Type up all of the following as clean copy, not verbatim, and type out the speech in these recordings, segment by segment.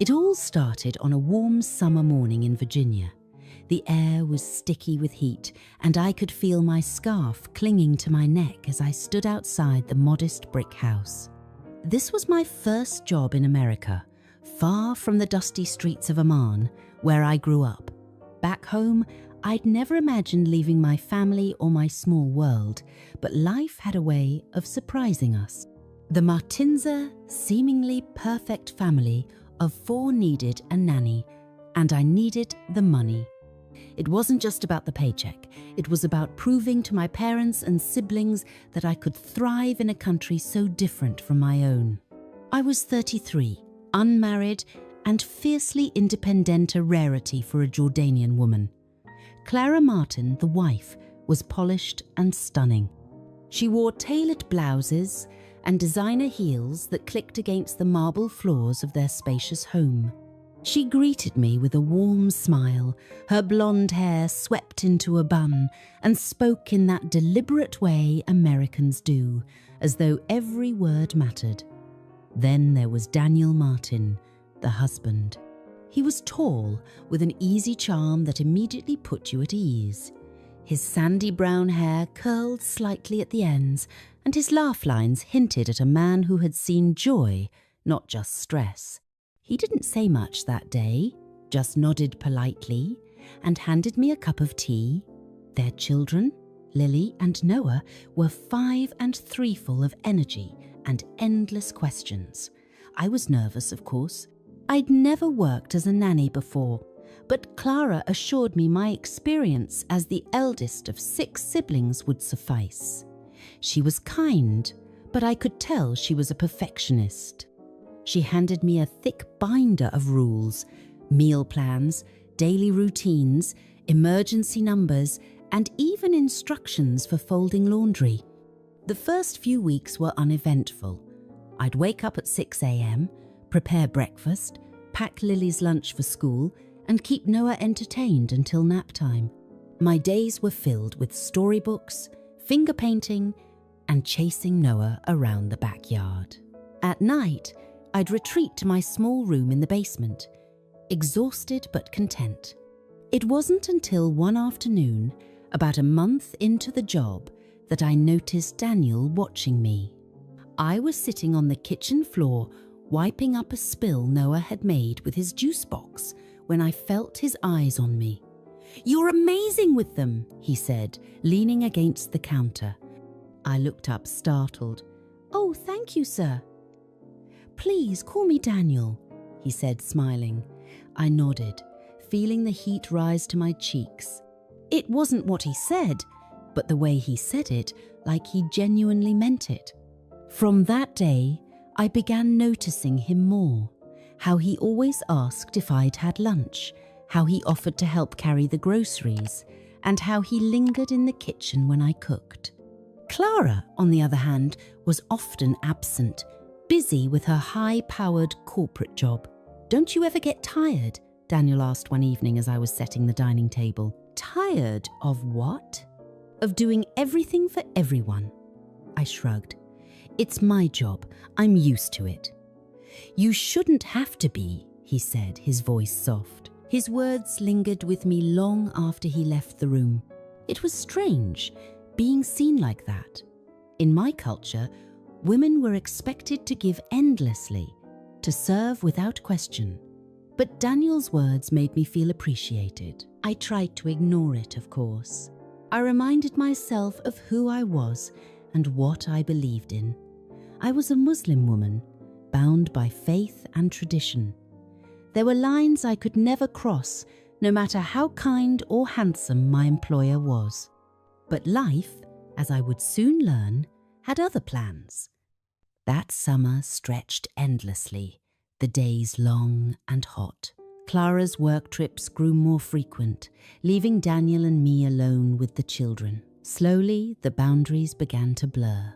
It all started on a warm summer morning in Virginia. The air was sticky with heat, and I could feel my scarf clinging to my neck as I stood outside the modest brick house. This was my first job in America, far from the dusty streets of Amman, where I grew up. Back home, I'd never imagined leaving my family or my small world, but life had a way of surprising us. The Martinzer, seemingly perfect family of 4 needed a nanny, and I needed the money. It wasn't just about the paycheck. It was about proving to my parents and siblings that I could thrive in a country so different from my own. I was 33, unmarried, and fiercely independent, a rarity for a Jordanian woman. Clara Martin, the wife, was polished and stunning. She wore tailored blouses and designer heels that clicked against the marble floors of their spacious home. She greeted me with a warm smile, her blonde hair swept into a bun, and spoke in that deliberate way Americans do, as though every word mattered. Then there was Daniel Martin, the husband. He was tall, with an easy charm that immediately put you at ease. His sandy brown hair curled slightly at the ends, and his laugh lines hinted at a man who had seen joy, not just stress. He didn't say much that day, just nodded politely and handed me a cup of tea. Their children, Lily and Noah, were 5 and 3, full of energy and endless questions. I was nervous, of course. I'd never worked as a nanny before, but Clara assured me my experience as the eldest of 6 siblings would suffice. She was kind, but I could tell she was a perfectionist. She handed me a thick binder of rules, meal plans, daily routines, emergency numbers, and even instructions for folding laundry. The first few weeks were uneventful. I'd wake up at 6 a.m., prepare breakfast, pack Lily's lunch for school, and keep Noah entertained until nap time. My days were filled with storybooks, finger painting, and chasing Noah around the backyard. At night, I'd retreat to my small room in the basement, exhausted but content. It wasn't until one afternoon, about a month into the job, that I noticed Daniel watching me. I was sitting on the kitchen floor, wiping up a spill Noah had made with his juice box, when I felt his eyes on me. "You're amazing with them," he said, leaning against the counter. I looked up, startled. "Oh, thank you, sir." "Please call me Daniel," he said, smiling. I nodded, feeling the heat rise to my cheeks. It wasn't what he said, but the way he said it, like he genuinely meant it. From that day, I began noticing him more. How he always asked if I'd had lunch, how he offered to help carry the groceries, and how he lingered in the kitchen when I cooked. Clara, on the other hand, was often absent, busy with her high-powered corporate job. "Don't you ever get tired?" Daniel asked one evening as I was setting the dining table. "Tired of what?" "Of doing everything for everyone." I shrugged. "It's my job. I'm used to it." "You shouldn't have to be," he said, his voice soft. His words lingered with me long after he left the room. It was strange, being seen like that. In my culture, women were expected to give endlessly, to serve without question. But Daniel's words made me feel appreciated. I tried to ignore it, of course. I reminded myself of who I was and what I believed in. I was a Muslim woman, bound by faith and tradition. There were lines I could never cross, no matter how kind or handsome my employer was. But life, as I would soon learn, had other plans. That summer stretched endlessly, the days long and hot. Clara's work trips grew more frequent, leaving Daniel and me alone with the children. Slowly, the boundaries began to blur.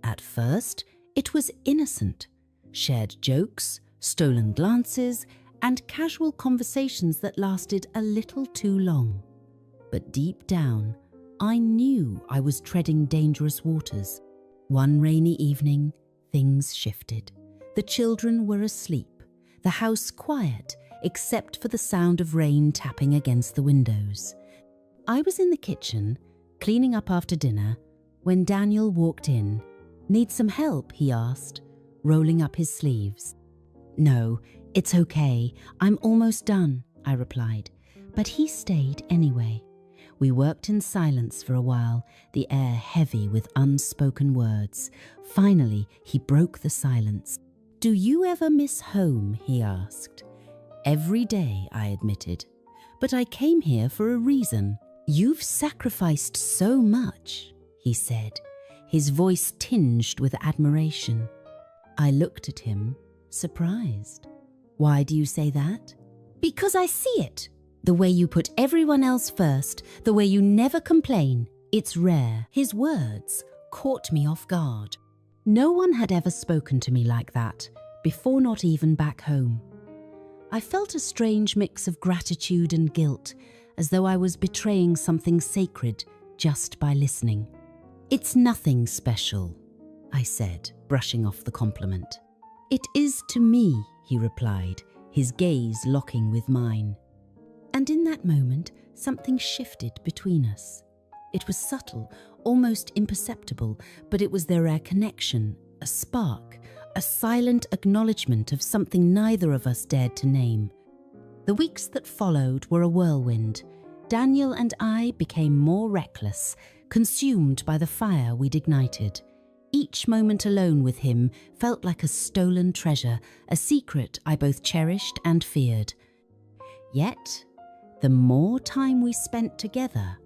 At first, it was innocent. Shared jokes, stolen glances, and casual conversations that lasted a little too long. But deep down, I knew I was treading dangerous waters. One rainy evening, things shifted. The children were asleep. the house quiet except for the sound of rain tapping against the windows. I was in the kitchen, cleaning up after dinner, when Daniel walked in. "Need some help?" he asked, rolling up his sleeves. "No, it's okay. I'm almost done," I replied, but he stayed anyway. We worked in silence for a while, the air heavy with unspoken words. Finally, he broke the silence. "Do you ever miss home?" he asked. "Every day," I admitted. "But I came here for a reason." "You've sacrificed so much," he said, his voice tinged with admiration. I looked at him, surprised. "Why do you say that?" "Because I see it. The way you put everyone else first, the way you never complain. It's rare." His words caught me off guard. No one had ever spoken to me like that, before, not even back home. I felt a strange mix of gratitude and guilt, as though I was betraying something sacred just by listening. "It's nothing special," I said, brushing off the compliment. "It is to me," he replied, his gaze locking with mine. And in that moment, something shifted between us. It was subtle, almost imperceptible, but it was the rare connection, a spark, a silent acknowledgement of something neither of us dared to name. The weeks that followed were a whirlwind. Daniel and I became more reckless, consumed by the fire we'd ignited. Each moment alone with him felt like a stolen treasure, a secret I both cherished and feared. Yet, the more time we spent together,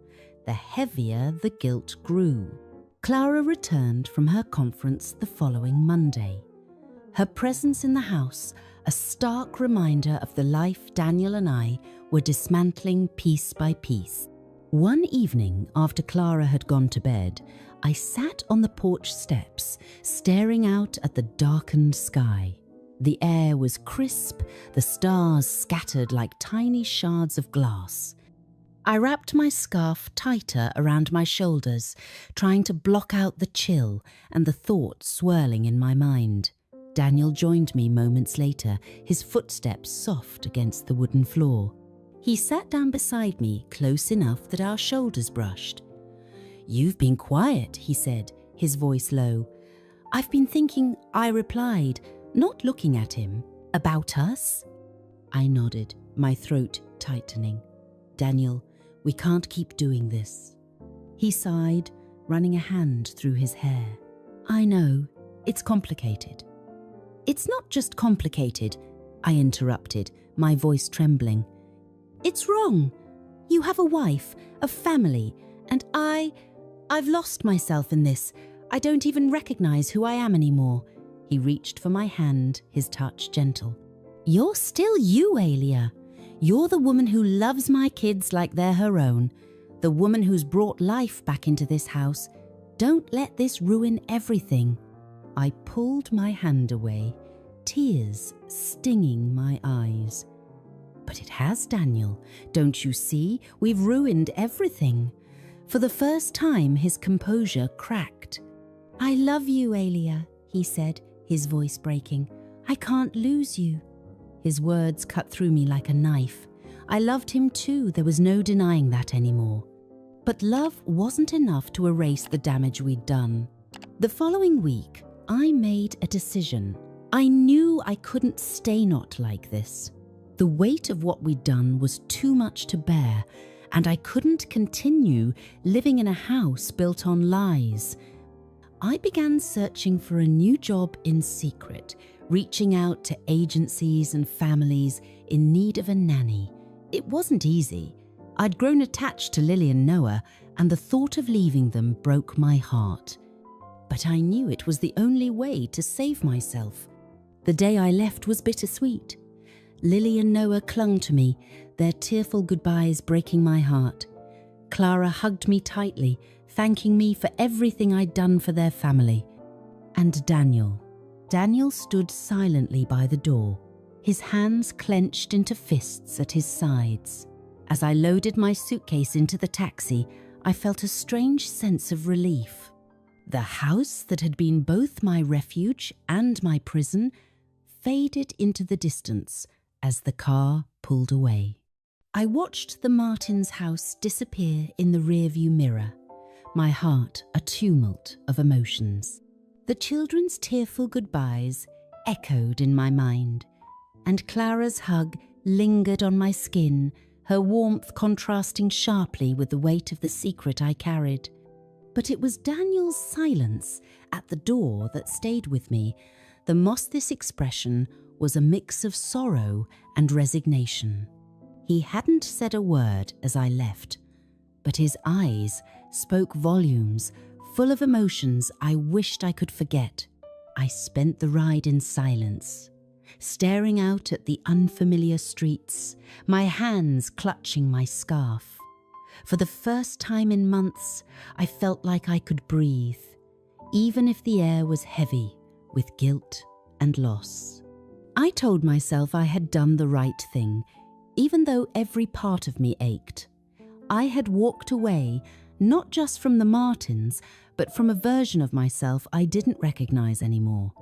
the heavier the guilt grew. Clara returned from her conference the following Monday. Her presence in the house, a stark reminder of the life Daniel and I were dismantling piece by piece. One evening, after Clara had gone to bed, I sat on the porch steps, staring out at the darkened sky. The air was crisp, the stars scattered like tiny shards of glass. I wrapped my scarf tighter around my shoulders, trying to block out the chill and the thoughts swirling in my mind. Daniel joined me moments later, his footsteps soft against the wooden floor. He sat down beside me, close enough that our shoulders brushed. "You've been quiet," he said, his voice low. "I've been thinking," I replied, not looking at him. "About us?" I nodded, my throat tightening. "Daniel, we can't keep doing this." He sighed, running a hand through his hair. "I know, it's complicated." "It's not just complicated," I interrupted, my voice trembling. "It's wrong. You have a wife, a family, and I've lost myself in this. I don't even recognize who I am anymore." He reached for my hand, his touch gentle. "You're still you, Alia. You're the woman who loves my kids like they're her own, the woman who's brought life back into this house. Don't let this ruin everything." I pulled my hand away, tears stinging my eyes. "But it has, Daniel. Don't you see? We've ruined everything." For the first time, his composure cracked. "I love you, Alia," he said, his voice breaking. "I can't lose you." His words cut through me like a knife. I loved him too, there was no denying that anymore. But love wasn't enough to erase the damage we'd done. The following week, I made a decision. I knew I couldn't stay not like this. The weight of what we'd done was too much to bear, and I couldn't continue living in a house built on lies. I began searching for a new job in secret, reaching out to agencies and families in need of a nanny. It wasn't easy. I'd grown attached to Lily and Noah, and the thought of leaving them broke my heart. But I knew it was the only way to save myself. The day I left was bittersweet. Lily and Noah clung to me, their tearful goodbyes breaking my heart. Clara hugged me tightly, thanking me for everything I'd done for their family. And Daniel stood silently by the door, his hands clenched into fists at his sides. As I loaded my suitcase into the taxi, I felt a strange sense of relief. The house that had been both my refuge and my prison faded into the distance as the car pulled away. I watched the Martins' house disappear in the rearview mirror, my heart a tumult of emotions. The children's tearful goodbyes echoed in my mind, and Clara's hug lingered on my skin, her warmth contrasting sharply with the weight of the secret I carried. But it was Daniel's silence at the door that stayed with me. The Mosthis expression was a mix of sorrow and resignation. He hadn't said a word as I left, but his eyes spoke volumes, full of emotions I wished I could forget. I spent the ride in silence, staring out at the unfamiliar streets, my hands clutching my scarf. For the first time in months, I felt like I could breathe, even if the air was heavy with guilt and loss. I told myself I had done the right thing, even though every part of me ached. I had walked away, not just from the Martins, but from a version of myself I didn't recognize anymore.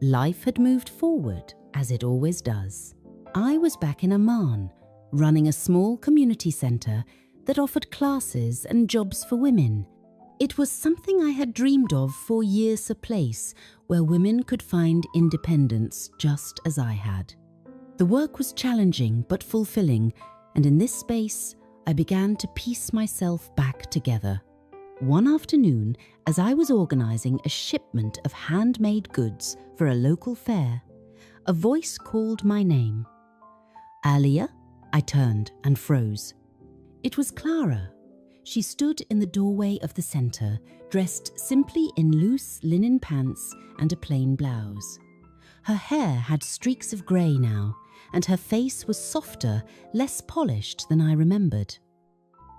Life had moved forward, as it always does. I was back in Amman, running a small community centre that offered classes and jobs for women. It was something I had dreamed of for years, a place where women could find independence just as I had. The work was challenging but fulfilling, and in this space, I began to piece myself back together. One afternoon, as I was organising a shipment of handmade goods for a local fair, a voice called my name. "Alia?" I turned and froze. It was Clara. She stood in the doorway of the centre, dressed simply in loose linen pants and a plain blouse. Her hair had streaks of grey now, and her face was softer, less polished than I remembered.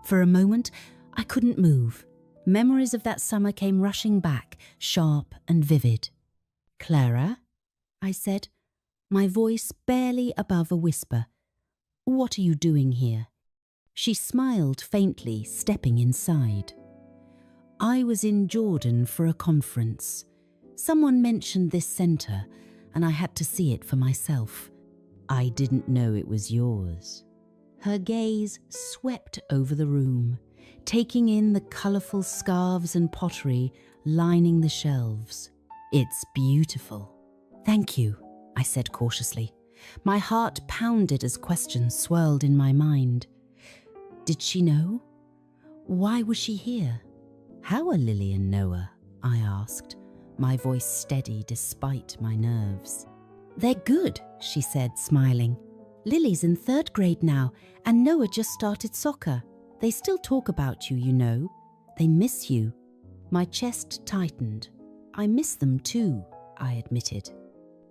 For a moment, I couldn't move. Memories of that summer came rushing back, sharp and vivid. "Clara?" I said, my voice barely above a whisper. "What are you doing here?" She smiled faintly, stepping inside. "I was in Jordan for a conference. Someone mentioned this centre, and I had to see it for myself. I didn't know it was yours." Her gaze swept over the room, taking in the colourful scarves and pottery lining the shelves. "It's beautiful." "Thank you," I said cautiously. My heart pounded as questions swirled in my mind. Did she know? Why was she here? "How are Lily and Noah?" I asked, my voice steady despite my nerves. "They're good," she said, smiling. "Lily's in 3rd grade now, and Noah just started soccer. They still talk about you, you know. They miss you." My chest tightened. "I miss them too," I admitted.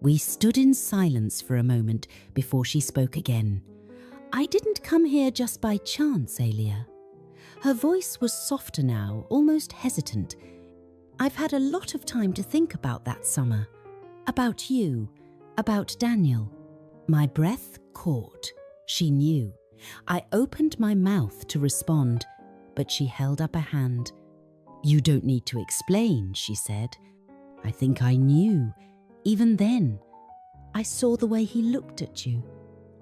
We stood in silence for a moment before she spoke again. "I didn't come here just by chance, Alia." Her voice was softer now, almost hesitant. "I've had a lot of time to think about that summer. About you. About Daniel." My breath caught. She knew. I opened my mouth to respond, but she held up a hand. "You don't need to explain," she said. I think I knew. Even then, I saw the way he looked at you.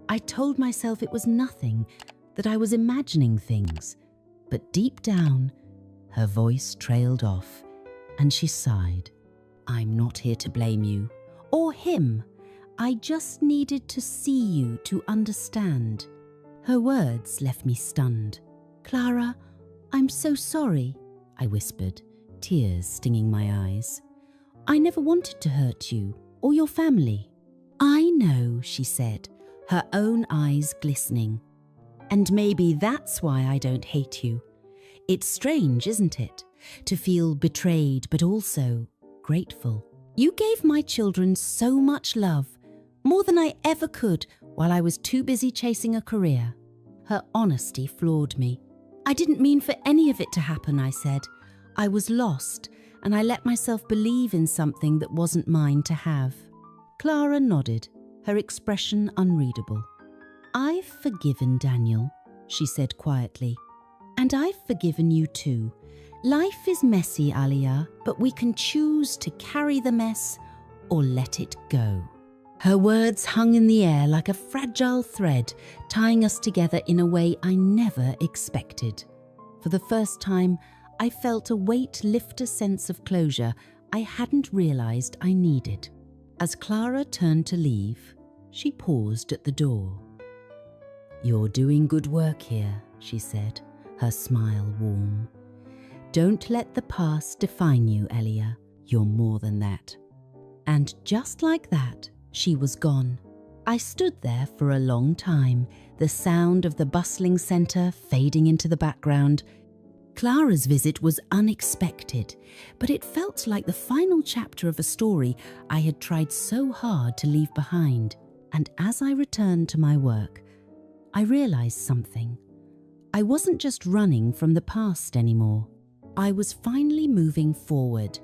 I told myself it was nothing, that I was imagining things. But deep down, her voice trailed off, and she sighed. "I'm not here to blame you, or him. I just needed to see you to understand." Her words left me stunned. "Clara, I'm so sorry," I whispered, tears stinging my eyes. "I never wanted to hurt you or your family." "I know," she said, her own eyes glistening. "And maybe that's why I don't hate you. It's strange, isn't it, to feel betrayed but also grateful. You gave my children so much love, more than I ever could while I was too busy chasing a career." Her honesty floored me. "I didn't mean for any of it to happen," I said. "I was lost, and I let myself believe in something that wasn't mine to have." Clara nodded, her expression unreadable. "I've forgiven Daniel," she said quietly. "And I've forgiven you too. Life is messy, Alia, but we can choose to carry the mess or let it go." Her words hung in the air like a fragile thread, tying us together in a way I never expected. For the first time, I felt a weight lift, a sense of closure I hadn't realized I needed. As Clara turned to leave, she paused at the door. "You're doing good work here," she said, her smile warm. "Don't let the past define you, Elia. You're more than that." And just like that, she was gone. I stood there for a long time, the sound of the bustling centre fading into the background. Clara's visit was unexpected, but it felt like the final chapter of a story I had tried so hard to leave behind. And as I returned to my work, I realized something. I wasn't just running from the past anymore. I was finally moving forward,